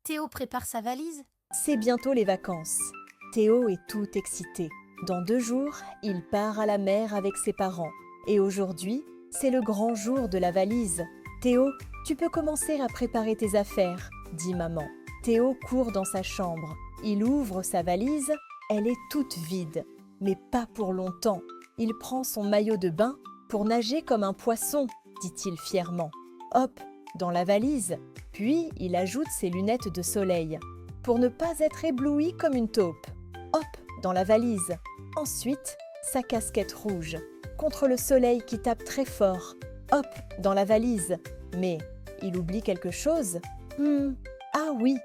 Théo prépare sa valise. C'est bientôt les vacances. Théo est tout excité. Dans 2 jours, il part à la mer avec ses parents. Et aujourd'hui, c'est le grand jour de la valise. Théo, tu peux commencer à préparer tes affaires, dit maman. Théo court dans sa chambre. Il ouvre sa valise. Elle est toute vide. Mais pas pour longtemps. Il prend son maillot de bain pour nager comme un poisson, dit-il fièrement. Hop, dans la valise. Puis, il ajoute ses lunettes de soleil pour ne pas être ébloui comme une taupe. Hop, dans la valise. Ensuite, sa casquette rouge contre le soleil qui tape très fort. Hop, dans la valise. Mais il oublie quelque chose. Ah oui,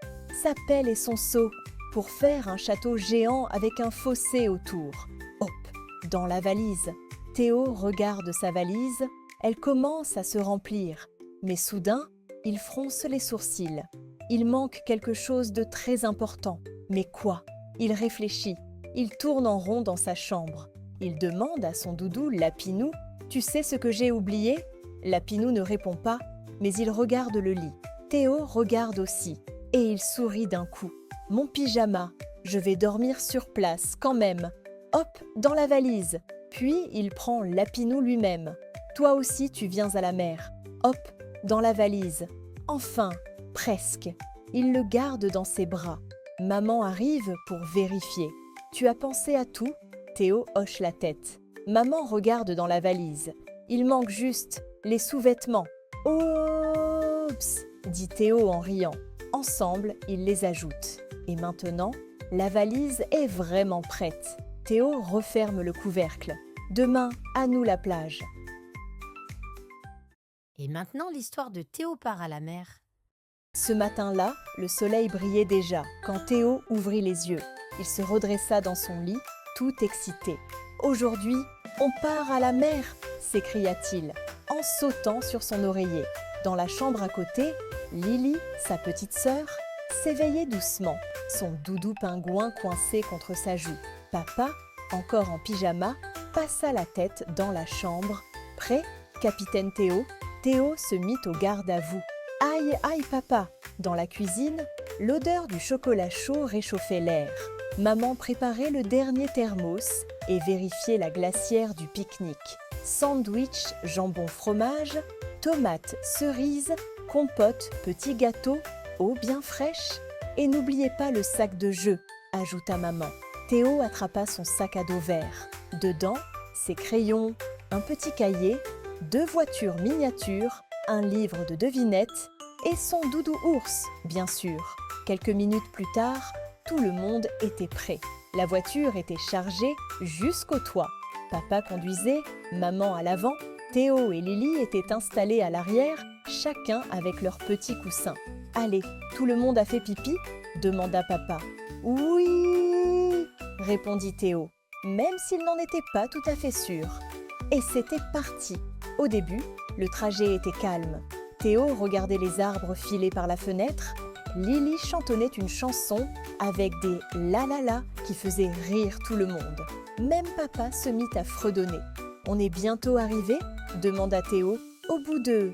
sa pelle et son seau pour faire un château géant avec un fossé autour. Hop, dans la valise. Théo regarde sa valise. Elle commence à se remplir. Mais soudain, il fronce les sourcils. Il manque quelque chose de très important. Mais quoi? Il réfléchit. Il tourne en rond dans sa chambre. Il demande à son doudou Lapinou « Tu sais ce que j'ai oublié ?» Lapinou ne répond pas, mais il regarde le lit. Théo regarde aussi, et il sourit d'un coup. « Mon pyjama, je vais dormir sur place quand même. » Hop, dans la valise. Puis il prend Lapinou lui-même. « Toi aussi tu viens à la mer. » Hop, dans la valise. Enfin, presque. Il le garde dans ses bras. Maman arrive pour vérifier. « Tu as pensé à tout ?» Théo hoche la tête. Maman regarde dans la valise. Il manque juste les sous-vêtements. « Oups !» dit Théo en riant. Ensemble, ils les ajoutent. Et maintenant, la valise est vraiment prête. Théo referme le couvercle. Demain, à nous la plage. Et maintenant, l'histoire de Théo part à la mer. Ce matin-là, le soleil brillait déjà quand Théo ouvrit les yeux. Il se redressa dans son lit, tout excité. « Aujourd'hui, on part à la mer !» s'écria-t-il, en sautant sur son oreiller. Dans la chambre à côté, Lily, sa petite sœur, s'éveillait doucement, son doudou pingouin coincé contre sa joue. Papa, encore en pyjama, passa la tête dans la chambre. « Prêt, capitaine Théo ?» Théo se mit au garde-à-vous. « Aïe, aïe, papa !» Dans la cuisine, l'odeur du chocolat chaud réchauffait l'air. Maman préparait le dernier thermos et vérifiait la glacière du pique-nique. Sandwich, jambon fromage, tomates, cerises, compote, petits gâteaux, eau bien fraîche. Et n'oubliez pas le sac de jeu, ajouta maman. Théo attrapa son sac à dos vert. Dedans, ses crayons, un petit cahier, 2 voitures miniatures, un livre de devinettes et son doudou ours, bien sûr. Quelques minutes plus tard, tout le monde était prêt. La voiture était chargée jusqu'au toit. Papa conduisait, maman à l'avant. Théo et Lily étaient installés à l'arrière, chacun avec leur petit coussin. « Allez, tout le monde a fait pipi ?» demanda papa. « Oui !» répondit Théo, même s'il n'en était pas tout à fait sûr. Et c'était parti. Au début, le trajet était calme. Théo regardait les arbres filer par la fenêtre. Lily chantonnait une chanson avec des « la la la » qui faisaient rire tout le monde. Même papa se mit à fredonner. « On est bientôt arrivé ?» demanda Théo. « Au bout de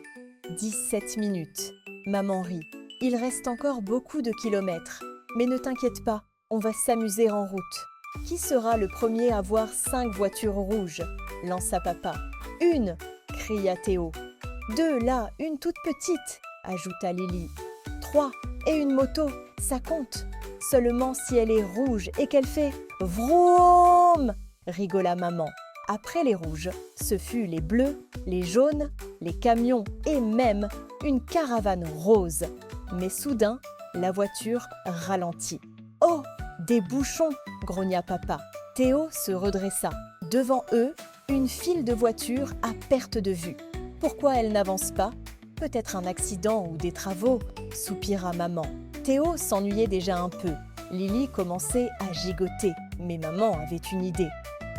17 minutes. » Maman rit. « Il reste encore beaucoup de kilomètres. Mais ne t'inquiète pas, on va s'amuser en route. » « Qui sera le premier à voir 5 voitures rouges ?» lança papa. « 1 !» cria Théo. « 2 là, une toute petite !» ajouta Lily. « 3 et une moto, ça compte. Seulement si elle est rouge et qu'elle fait « vroom !» rigola maman. Après les rouges, ce fut les bleus, les jaunes, les camions et même une caravane rose. Mais soudain, la voiture ralentit. « Oh, des bouchons !» grogna papa. Théo se redressa. Devant eux, une file de voitures à perte de vue. Pourquoi elle n'avance pas? Peut-être un accident ou des travaux, soupira maman. Théo s'ennuyait déjà un peu. Lily commençait à gigoter, mais maman avait une idée.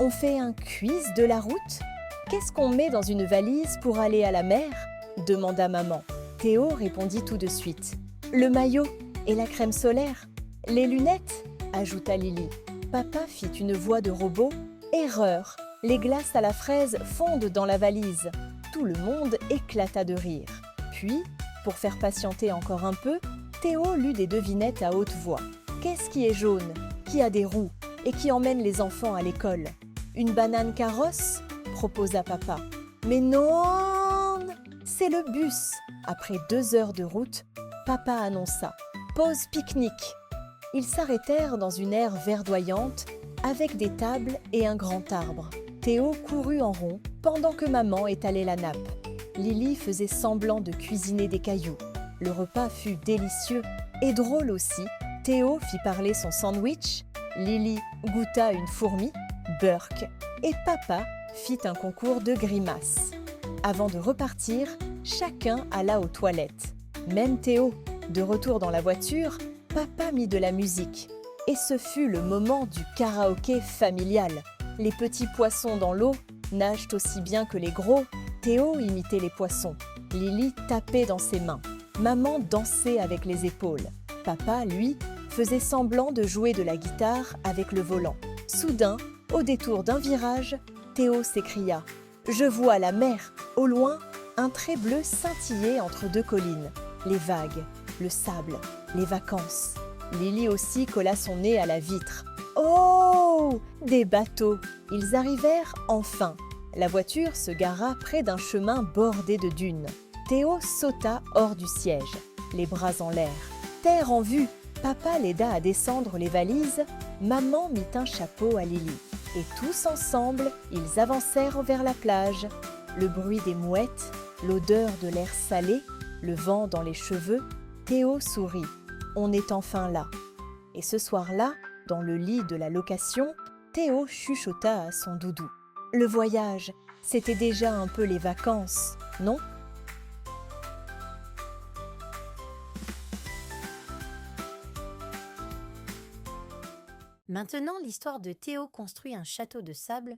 On fait un quiz de la route? Qu'est-ce qu'on met dans une valise pour aller à la mer? Demanda maman. Théo répondit tout de suite. Le maillot et la crème solaire. Les lunettes? Ajouta Lily. Papa fit une voix de robot. Erreur! Les glaces à la fraise fondent dans la valise. Tout le monde éclata de rire. Puis, Pour faire patienter encore un peu, Théo lut des devinettes à haute voix. Qu'est-ce qui est jaune, qui a des roues et qui emmène les enfants à l'école? Une banane carrosse? Proposa papa. Mais non, c'est le bus. Après 2 heures de route, papa annonça. Pause pique-nique. Ils s'arrêtèrent dans une aire verdoyante avec des tables et un grand arbre. Théo courut en rond pendant que maman étalait la nappe. Lily faisait semblant de cuisiner des cailloux. Le repas fut délicieux et drôle aussi. Théo fit parler son sandwich, Lily goûta une fourmi, Burk, et papa fit un concours de grimaces. Avant de repartir, chacun alla aux toilettes. Même Théo. De retour dans la voiture, papa mit de la musique. Et ce fut le moment du karaoké familial. Les petits poissons dans l'eau nagent aussi bien que les gros. Théo imitait les poissons. Lily tapait dans ses mains. Maman dansait avec les épaules. Papa, lui, faisait semblant de jouer de la guitare avec le volant. Soudain, au détour d'un virage, Théo s'écria « Je vois la mer !» Au loin, un trait bleu scintillait entre 2 collines. Les vagues, le sable, les vacances. Lily aussi colla son nez à la vitre. Oh! Des bateaux! Ils arrivèrent enfin. La voiture se gara près d'un chemin bordé de dunes. Théo sauta hors du siège, les bras en l'air. Terre en vue! Papa l'aida à descendre les valises, maman mit un chapeau à Lily. Et tous ensemble, ils avancèrent vers la plage. Le bruit des mouettes, l'odeur de l'air salé, le vent dans les cheveux, Théo sourit. On est enfin là. Et ce soir-là, dans le lit de la location, Théo chuchota à son doudou. Le voyage, c'était déjà un peu les vacances, non ? Maintenant, l'histoire de Théo construit un château de sable.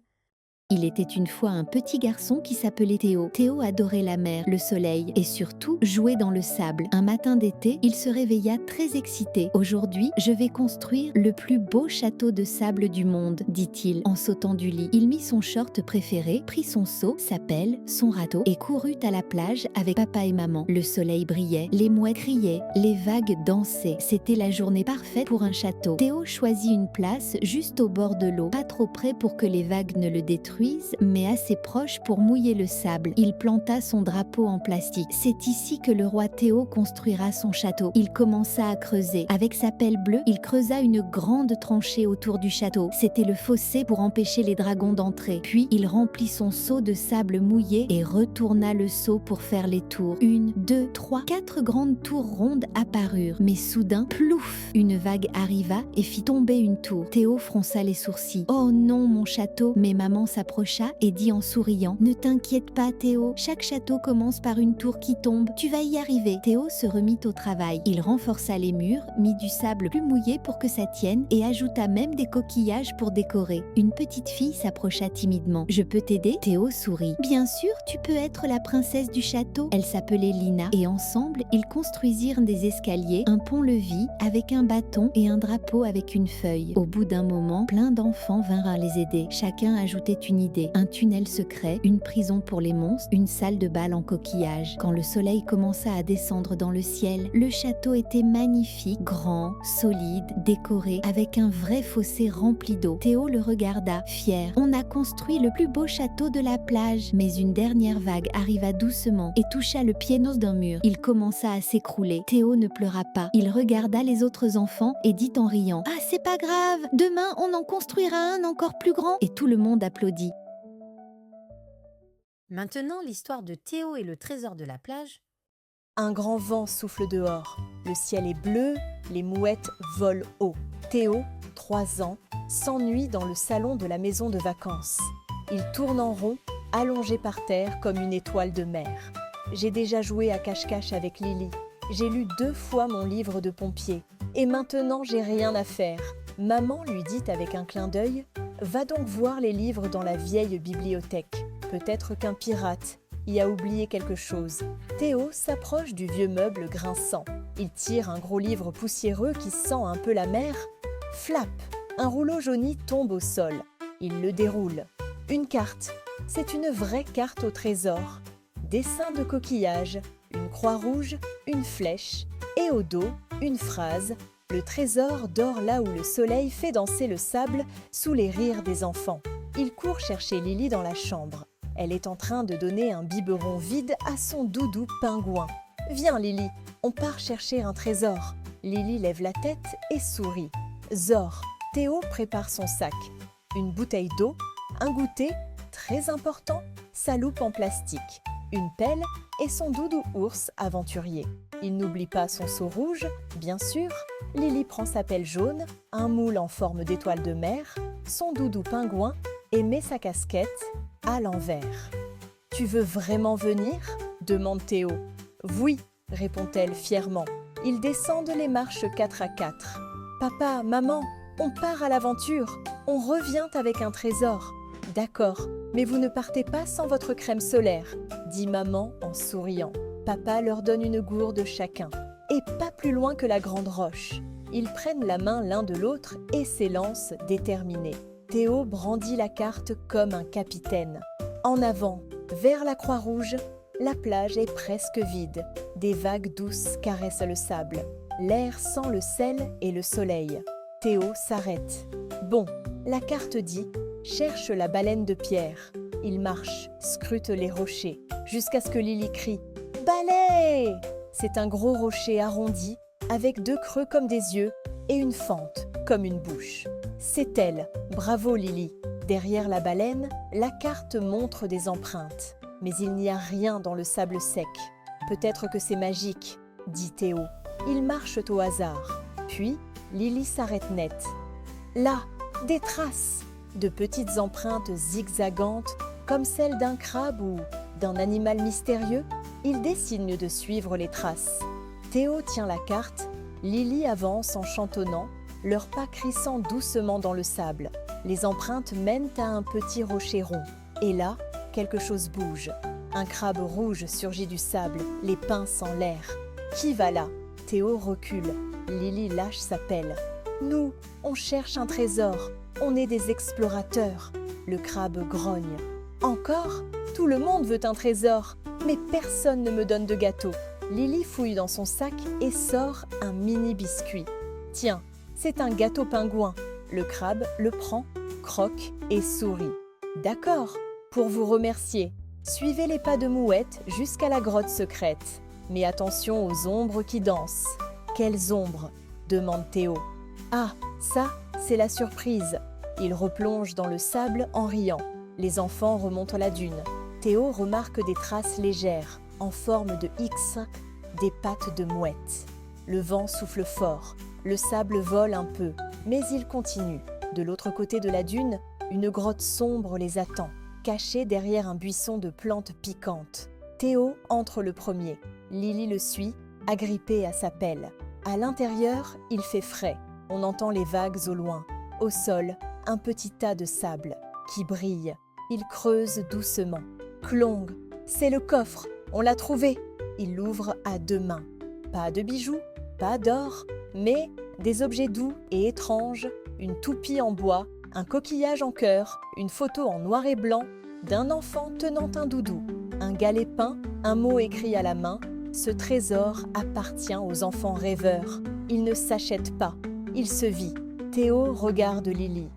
Il était une fois un petit garçon qui s'appelait Théo. Théo adorait la mer, le soleil et surtout jouer dans le sable. Un matin d'été, il se réveilla très excité. « Aujourd'hui, je vais construire le plus beau château de sable du monde, dit-il en sautant du lit. Il mit son short préféré, prit son seau, sa pelle, son râteau et courut à la plage avec papa et maman. Le soleil brillait, les mouettes criaient, les vagues dansaient. C'était la journée parfaite pour un château. Théo choisit une place juste au bord de l'eau, pas trop près pour que les vagues ne le détruisent, mais assez proche pour mouiller le sable. Il planta son drapeau en plastique. C'est ici que le roi Théo construira son château. Il commença à creuser. Avec sa pelle bleue, il creusa une grande tranchée autour du château. C'était le fossé pour empêcher les dragons d'entrer. Puis il remplit son seau de sable mouillé et retourna le seau pour faire les tours. 1, 2, 3, 4 grandes tours rondes apparurent. Mais soudain, plouf, une vague arriva et fit tomber une tour. Théo fronça les sourcils. « Oh non, mon château !» Mais maman s'approcha et dit en souriant « Ne t'inquiète pas Théo, chaque château commence par une tour qui tombe, tu vas y arriver. » Théo se remit au travail. Il renforça les murs, mit du sable plus mouillé pour que ça tienne et ajouta même des coquillages pour décorer. Une petite fille s'approcha timidement. « Je peux t'aider ?» Théo sourit. « Bien sûr, tu peux être la princesse du château. » Elle s'appelait Lina et ensemble, ils construisirent des escaliers, un pont-levis avec un bâton et un drapeau avec une feuille. Au bout d'un moment, plein d'enfants vinrent les aider. Chacun ajoutait une idée, un tunnel secret, une prison pour les monstres, une salle de bal en coquillage. Quand le soleil commença à descendre dans le ciel, le château était magnifique, grand, solide, décoré, avec un vrai fossé rempli d'eau. Théo le regarda, fier. On a construit le plus beau château de la plage. Mais une dernière vague arriva doucement et toucha le piénos d'un mur. Il commença à s'écrouler. Théo ne pleura pas. Il regarda les autres enfants et dit en riant « Ah, c'est pas grave, demain on en construira un encore plus grand. » Et tout le monde applaudit. Maintenant, l'histoire de Théo et le trésor de la plage. Un grand vent souffle dehors. Le ciel est bleu, les mouettes volent haut. Théo, 3 ans, s'ennuie dans le salon de la maison de vacances. Il tourne en rond, allongé par terre comme une étoile de mer. J'ai déjà joué à cache-cache avec Lily. J'ai lu 2 fois mon livre de pompier. Et maintenant, j'ai rien à faire. Maman lui dit avec un clin d'œil « Va donc voir les livres dans la vieille bibliothèque. Peut-être qu'un pirate y a oublié quelque chose. » Théo s'approche du vieux meuble grinçant. Il tire un gros livre poussiéreux qui sent un peu la mer. Flap! Un rouleau jauni tombe au sol. Il le déroule. Une carte. C'est une vraie carte au trésor. Dessin de coquillage. une croix rouge, une flèche et au dos, une phrase « Le trésor dort là où le soleil fait danser le sable sous les rires des enfants ». Il court chercher Lily dans la chambre. Elle est en train de donner un biberon vide à son doudou pingouin. « Viens Lily, on part chercher un trésor ». Lily lève la tête et sourit. Zor, Théo prépare son sac. Une bouteille d'eau, un goûter, très important, sa loupe en plastique, une pelle et son doudou ours aventurier. Il n'oublie pas son seau rouge, bien sûr. Lily prend sa pelle jaune, un moule en forme d'étoile de mer, son doudou pingouin et met sa casquette à l'envers. « Tu veux vraiment venir ?» demande Théo. « Oui !» répond-elle fièrement. Ils descendent les marches 4 à 4. « Papa, maman, on part à l'aventure, on revient avec un trésor. »« D'accord, mais vous ne partez pas sans votre crème solaire, » dit maman en souriant. Papa leur donne une gourde chacun, et pas plus loin que la grande roche. Ils prennent la main l'un de l'autre et s'élancent déterminés. Théo brandit la carte comme un capitaine. En avant, vers la Croix-Rouge, la plage est presque vide. Des vagues douces caressent le sable. L'air sent le sel et le soleil. Théo s'arrête. Bon, la carte dit « Cherche la baleine de pierre ». Il marche, scrute les rochers, jusqu'à ce que Lily crie « Balai !» C'est un gros rocher arrondi, avec 2 creux comme des yeux et une fente comme une bouche. C'est elle, bravo Lily. Derrière la baleine, la carte montre des empreintes. Mais il n'y a rien dans le sable sec. Peut-être que c'est magique, dit Théo. Ils marchent au hasard. Puis, Lily s'arrête net. Là, des traces, de petites empreintes zigzagantes, comme celles d'un crabe ou d'un animal mystérieux. Il désigne de suivre les traces. Théo tient la carte, Lily avance en chantonnant, leurs pas crissant doucement dans le sable. Les empreintes mènent à un petit rocher rond. Et là, quelque chose bouge. Un crabe rouge surgit du sable, les pinces en l'air. Qui va là ? Théo recule. Lily lâche sa pelle. Nous, on cherche un trésor. On est des explorateurs. Le crabe grogne. Encore ? Tout le monde veut un trésor, mais personne ne me donne de gâteau. Lily fouille dans son sac et sort un mini biscuit. Tiens, c'est un gâteau pingouin. Le crabe le prend, croque et sourit. D'accord, pour vous remercier, suivez les pas de Mouette jusqu'à la grotte secrète. Mais attention aux ombres qui dansent. Quelles ombres ? Demande Théo. Ah, ça, c'est la surprise. Il replonge dans le sable en riant. Les enfants remontent la dune. Théo remarque des traces légères, en forme de X, des pattes de mouette. Le vent souffle fort, le sable vole un peu, mais il continue. De l'autre côté de la dune, une grotte sombre les attend, cachée derrière un buisson de plantes piquantes. Théo entre le premier. Lily le suit, agrippée à sa pelle. À l'intérieur, il fait frais. On entend les vagues au loin. Au sol, un petit tas de sable qui brille. Il creuse doucement. Clong, c'est le coffre, on l'a trouvé. Il l'ouvre à 2 mains. Pas de bijoux, pas d'or, mais des objets doux et étranges, une toupie en bois, un coquillage en cœur, une photo en noir et blanc d'un enfant tenant un doudou, un galet peint, un mot écrit à la main. Ce trésor appartient aux enfants rêveurs. Il ne s'achète pas, il se vit. Théo regarde Lily.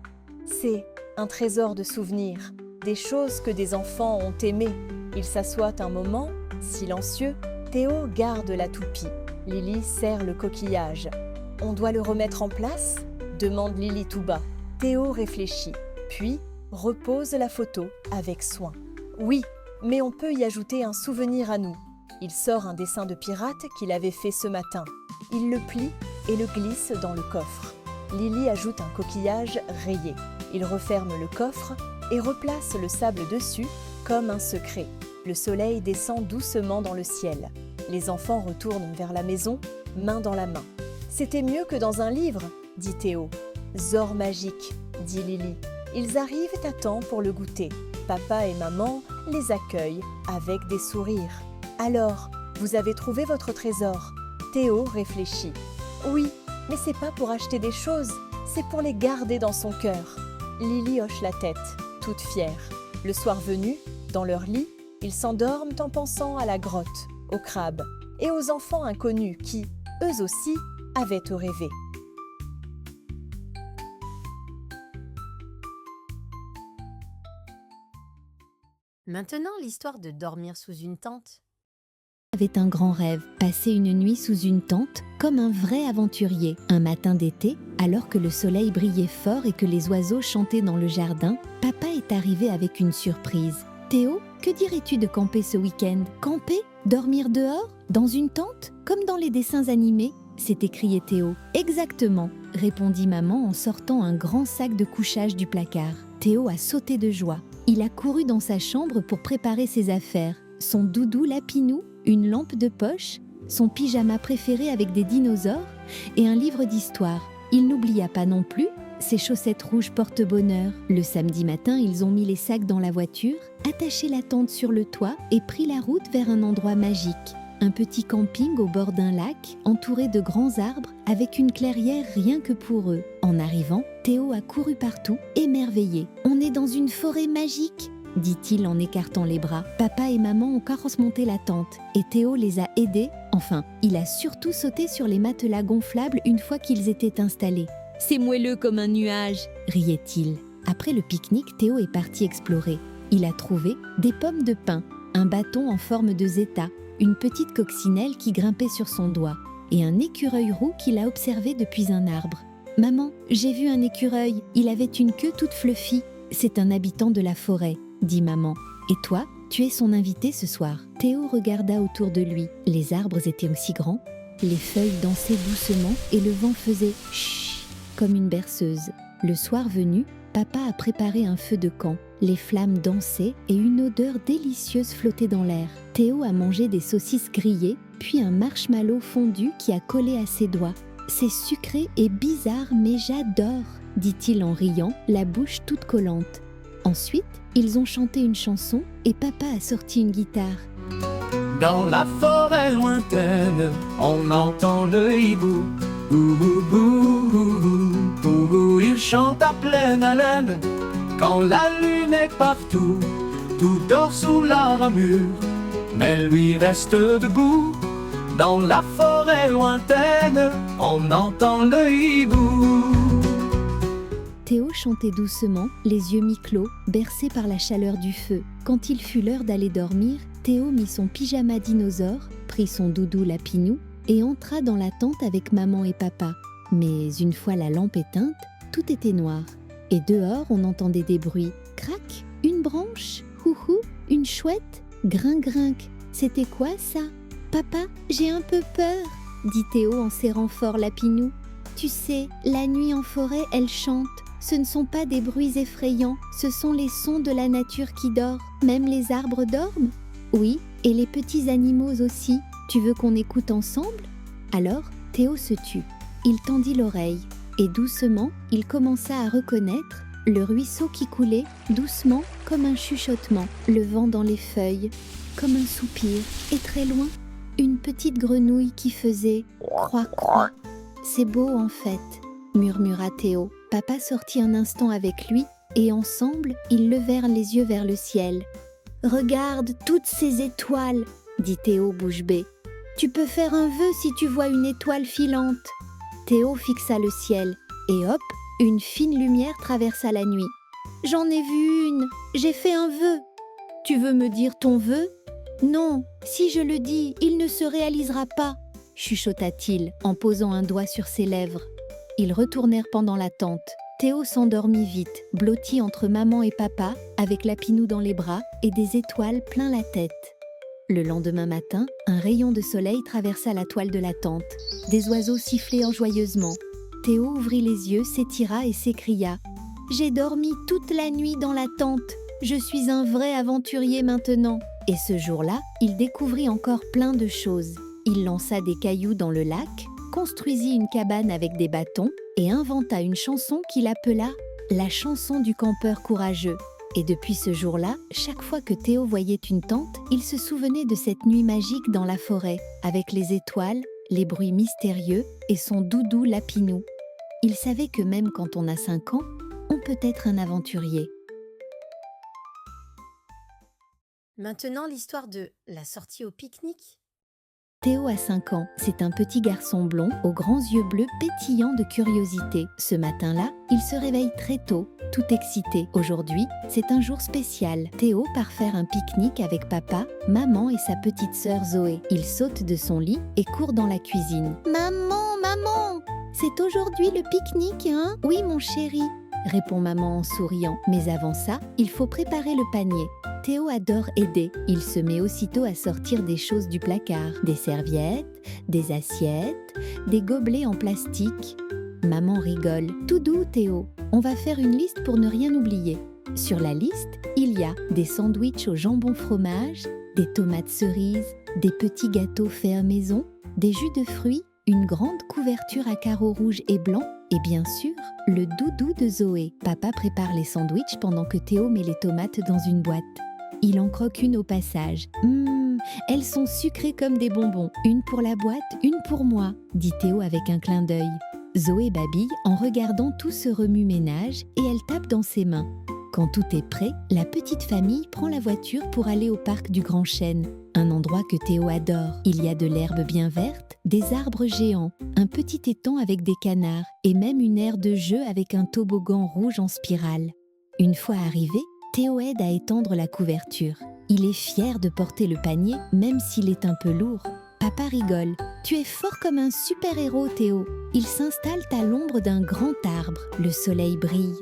C'est un trésor de souvenirs, des choses que des enfants ont aimées. Il s'assoit un moment, silencieux. Théo garde la toupie. Lily serre le coquillage. « On doit le remettre en place ?» demande Lily tout bas. Théo réfléchit, puis repose la photo avec soin. « Oui, mais on peut y ajouter un souvenir à nous. » Il sort un dessin de pirate qu'il avait fait ce matin. Il le plie et le glisse dans le coffre. Lily ajoute un coquillage rayé. Il referme le coffre et replace le sable dessus comme un secret. Le soleil descend doucement dans le ciel. Les enfants retournent vers la maison, main dans la main. « C'était mieux que dans un livre », dit Théo. « Zor magique », dit Lily. Ils arrivent à temps pour le goûter. Papa et maman les accueillent avec des sourires. « Alors, vous avez trouvé votre trésor ?» Théo réfléchit. « Oui, mais c'est pas pour acheter des choses, c'est pour les garder dans son cœur. » Lily hoche la tête, toute fière. Le soir venu, dans leur lit, ils s'endorment en pensant à la grotte, aux crabes et aux enfants inconnus qui, eux aussi, avaient tout rêvé. Maintenant, l'histoire de dormir sous une tente. Avait un grand rêve, passer une nuit sous une tente comme un vrai aventurier. Un matin d'été, alors que le soleil brillait fort et que les oiseaux chantaient dans le jardin, papa est arrivé avec une surprise. Théo, que dirais-tu de camper ce week-end? Camper? Dormir dehors? Dans une tente? Comme dans les dessins animés? S'est écrié Théo. Exactement, répondit maman en sortant un grand sac de couchage du placard. Théo a sauté de joie. Il a couru dans sa chambre pour préparer ses affaires. Son doudou lapinou, une lampe de poche, son pyjama préféré avec des dinosaures et un livre d'histoire. Il n'oublia pas non plus ses chaussettes rouges porte-bonheur. Le samedi matin, ils ont mis les sacs dans la voiture, attaché la tente sur le toit et pris la route vers un endroit magique. Un petit camping au bord d'un lac, entouré de grands arbres, avec une clairière rien que pour eux. En arrivant, Théo a couru partout, émerveillé. « On est dans une forêt magique !» dit-il en écartant les bras. Papa et maman ont carrosse monté la tente et Théo les a aidés. Enfin, il a surtout sauté sur les matelas gonflables une fois qu'ils étaient installés. « C'est moelleux comme un nuage !» riait-il. Après le pique-nique, Théo est parti explorer. Il a trouvé des pommes de pin, un bâton en forme de zeta, une petite coccinelle qui grimpait sur son doigt et un écureuil roux qu'il a observé depuis un arbre. « Maman, j'ai vu un écureuil, il avait une queue toute fluffy. C'est un habitant de la forêt. » dit maman. « Et toi, tu es son invité ce soir. » Théo regarda autour de lui. Les arbres étaient aussi grands, les feuilles dansaient doucement et le vent faisait « chut » comme une berceuse. Le soir venu, papa a préparé un feu de camp. Les flammes dansaient et une odeur délicieuse flottait dans l'air. Théo a mangé des saucisses grillées, puis un marshmallow fondu qui a collé à ses doigts. « C'est sucré et bizarre, mais j'adore !» dit-il en riant, la bouche toute collante. Ensuite, ils ont chanté une chanson et papa a sorti une guitare. Dans la forêt lointaine, on entend le hibou. Bou bou bou bou bou bou, il chante à pleine haleine. Quand la lune est partout, tout dort sous la ramure, mais lui reste debout. Dans la forêt lointaine, on entend le hibou. Théo chantait doucement, les yeux mi-clos, bercé par la chaleur du feu. Quand il fut l'heure d'aller dormir, Théo mit son pyjama dinosaure, prit son doudou lapinou et entra dans la tente avec maman et papa. Mais une fois la lampe éteinte, tout était noir. Et dehors, on entendait des bruits. Crac, une branche, houhou, une chouette, grinc-grinc. C'était quoi ça? Papa, j'ai un peu peur, dit Théo en serrant fort lapinou. Tu sais, la nuit en forêt, elle chante. Ce ne sont pas des bruits effrayants, ce sont les sons de la nature qui dort. Même les arbres dorment? Oui, et les petits animaux aussi. Tu veux qu'on écoute ensemble? Alors, Théo se tut. Il tendit l'oreille, et doucement, il commença à reconnaître le ruisseau qui coulait, doucement, comme un chuchotement, le vent dans les feuilles, comme un soupir, et très loin, une petite grenouille qui faisait « croix-croix ». C'est beau en fait, murmura Théo. Papa sortit un instant avec lui et ensemble, ils levèrent les yeux vers le ciel. « Regarde toutes ces étoiles !» dit Théo bouche bée. « Tu peux faire un vœu si tu vois une étoile filante. » Théo fixa le ciel et hop, une fine lumière traversa la nuit. « J'en ai vu une, j'ai fait un vœu. Tu veux me dire ton vœu ? Non, si je le dis, il ne se réalisera pas. » chuchota-t-il en posant un doigt sur ses lèvres. Ils retournèrent pendant la tente. Théo s'endormit vite, blotti entre maman et papa, avec Lapinou dans les bras et des étoiles plein la tête. Le lendemain matin, un rayon de soleil traversa la toile de la tente. Des oiseaux sifflèrent joyeusement. Théo ouvrit les yeux, s'étira et s'écria « J'ai dormi toute la nuit dans la tente. Je suis un vrai aventurier maintenant. » Et ce jour-là, il découvrit encore plein de choses. Il lança des cailloux dans le lac, construisit une cabane avec des bâtons et inventa une chanson qu'il appela « La chanson du campeur courageux ». Et depuis ce jour-là, chaque fois que Théo voyait une tente, il se souvenait de cette nuit magique dans la forêt, avec les étoiles, les bruits mystérieux et son doudou Lapinou. Il savait que même quand on a 5 ans, on peut être un aventurier. Maintenant, l'histoire de la sortie au pique-nique. Théo a 5 ans. C'est un petit garçon blond aux grands yeux bleus pétillants de curiosité. Ce matin-là, il se réveille très tôt, tout excité. Aujourd'hui, c'est un jour spécial. Théo part faire un pique-nique avec papa, maman et sa petite sœur Zoé. Il saute de son lit et court dans la cuisine. Maman, maman, c'est aujourd'hui le pique-nique, hein? Oui, mon chéri, répond maman en souriant. Mais avant ça, il faut préparer le panier. Théo adore aider. Il se met aussitôt à sortir des choses du placard. Des serviettes, des assiettes, des gobelets en plastique. Maman rigole. Tout doux, Théo. On va faire une liste pour ne rien oublier. Sur la liste, il y a des sandwichs au jambon fromage, des tomates cerises, des petits gâteaux faits à maison, des jus de fruits, une grande couverture à carreaux rouges et blancs et bien sûr, le doudou de Zoé. Papa prépare les sandwichs pendant que Théo met les tomates dans une boîte. Il en croque une au passage. Elles sont sucrées comme des bonbons. Une pour la boîte, une pour moi, dit Théo avec un clin d'œil. Zoé babille en regardant tout ce remue-ménage et elle tape dans ses mains. Quand tout est prêt, la petite famille prend la voiture pour aller au parc du Grand Chêne, un endroit que Théo adore. Il y a de l'herbe bien verte, des arbres géants, un petit étang avec des canards et même une aire de jeu avec un toboggan rouge en spirale. Une fois arrivé, Théo aide à étendre la couverture. Il est fier de porter le panier, même s'il est un peu lourd. Papa rigole. Tu es fort comme un super-héros, Théo. Ils s'installent à l'ombre d'un grand arbre. Le soleil brille.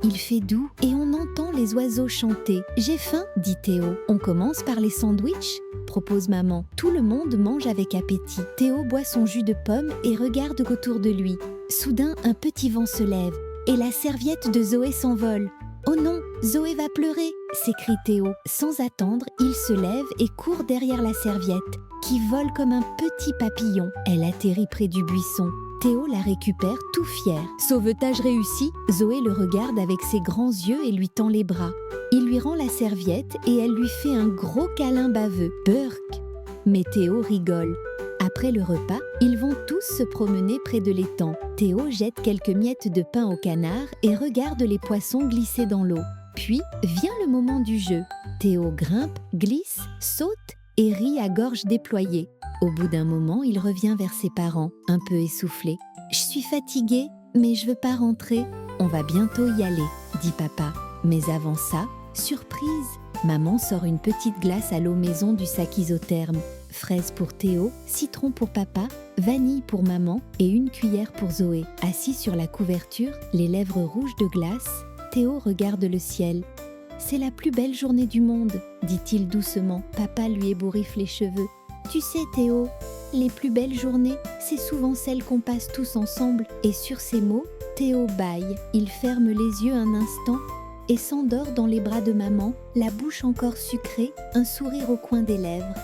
Il fait doux et on entend les oiseaux chanter. J'ai faim, dit Théo. On commence par les sandwichs, propose maman. Tout le monde mange avec appétit. Théo boit son jus de pomme et regarde autour de lui. Soudain, un petit vent se lève et la serviette de Zoé s'envole. Oh non, Zoé va pleurer, s'écrie Théo. Sans attendre, il se lève et court derrière la serviette, qui vole comme un petit papillon. Elle atterrit près du buisson. Théo la récupère tout fier. Sauvetage réussi, Zoé le regarde avec ses grands yeux et lui tend les bras. Il lui rend la serviette et elle lui fait un gros câlin baveux. Burk! Mais Théo rigole. Après le repas, ils vont tous se promener près de l'étang. Théo jette quelques miettes de pain au canard et regarde les poissons glisser dans l'eau. Puis vient le moment du jeu. Théo grimpe, glisse, saute et rit à gorge déployée. Au bout d'un moment, il revient vers ses parents, un peu essoufflé. « Je suis fatigué, mais je veux pas rentrer. On va bientôt y aller, dit papa. Mais avant ça, surprise! Maman sort une petite glace à l'eau maison du sac isotherme. Fraise pour Théo, citron pour papa, vanille pour maman et une cuillère pour Zoé. Assis sur la couverture, les lèvres rouges de glace, Théo regarde le ciel. « C'est la plus belle journée du monde, dit-il doucement. Papa lui ébouriffe les cheveux. Tu sais Théo, les plus belles journées, c'est souvent celles qu'on passe tous ensemble. Et sur ces mots, Théo bâille. Il ferme les yeux un instant et s'endort dans les bras de maman, la bouche encore sucrée, un sourire au coin des lèvres.